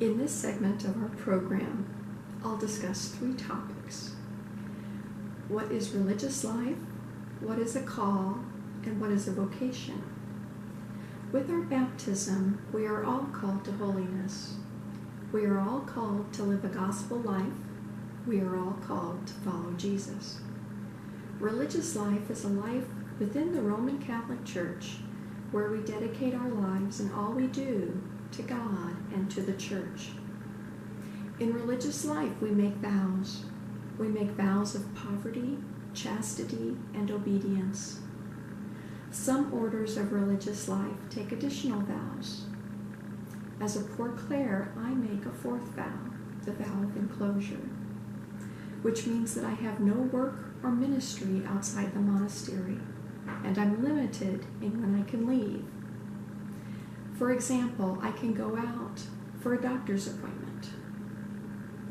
In this segment of our program, I'll discuss 3 topics. What is religious life? What is a call? And what is a vocation? With our baptism, we are all called to holiness. We are all called to live a gospel life. We are all called to follow Jesus. Religious life is a life within the Roman Catholic Church where we dedicate our lives and all we do to God and to the church. In religious life, we make vows. We make vows of poverty, chastity, and obedience. Some orders of religious life take additional vows. As a poor Clare, I make a 4th vow, the vow of enclosure, which means that I have no work or ministry outside the monastery, and I'm limited in when I can leave. For example, I can go out for a doctor's appointment.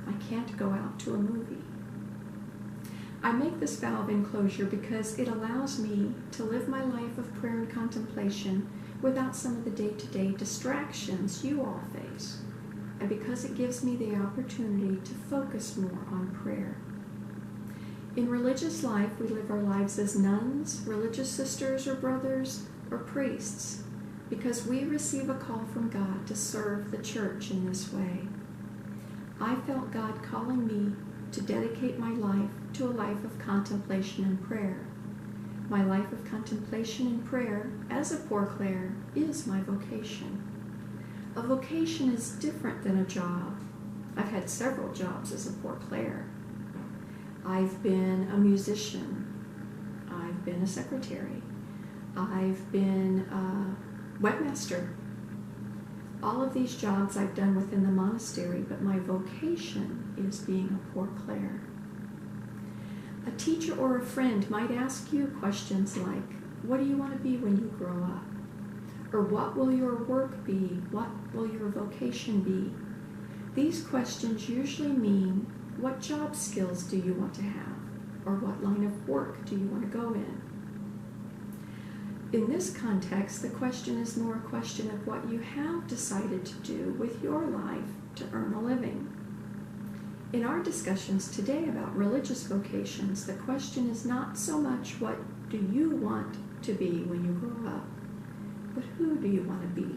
I can't go out to a movie. I make this vow of enclosure because it allows me to live my life of prayer and contemplation without some of the day-to-day distractions you all face, and because it gives me the opportunity to focus more on prayer. In religious life, we live our lives as nuns, religious sisters or brothers, or priests, because we receive a call from God to serve the church in this way. I felt God calling me to dedicate my life to a life of contemplation and prayer. My life of contemplation and prayer, as a poor Clare, is my vocation. A vocation is different than a job. I've had several jobs as a poor Clare. I've been a musician. I've been a secretary. I've been a webmaster. All of these jobs I've done within the monastery, but my vocation is being a poor Clare. A teacher or a friend might ask you questions like, what do you want to be when you grow up? Or what will your work be? What will your vocation be? These questions usually mean, what job skills do you want to have? Or what line of work do you want to go in? In this context, the question is more a question of what you have decided to do with your life to earn a living. In our discussions today about religious vocations, the question is not so much what do you want to be when you grow up, but who do you want to be?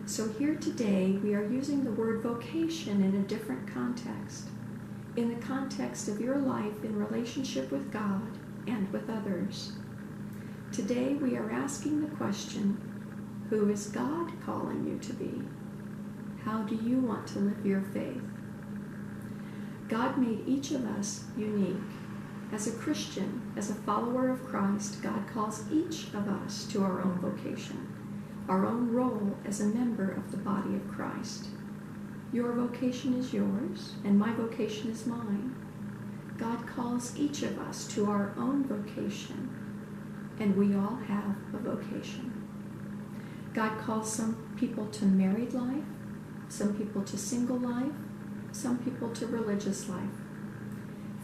So here today, we are using the word vocation in a different context, in the context of your life in relationship with God and with others. Today, we are asking the question, who is God calling you to be? How do you want to live your faith? God made each of us unique. As a Christian, as a follower of Christ, God calls each of us to our own vocation, our own role as a member of the body of Christ. Your vocation is yours, and my vocation is mine. God calls each of us to our own vocation, and we all have a vocation. God calls some people to married life, some people to single life, some people to religious life.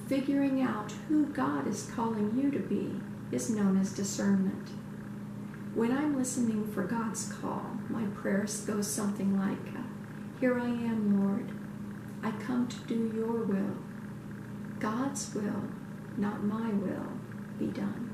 Figuring out who God is calling you to be is known as discernment. When I'm listening for God's call, my prayers go something like, here I am, Lord. I come to do your will. God's will, not my will, be done.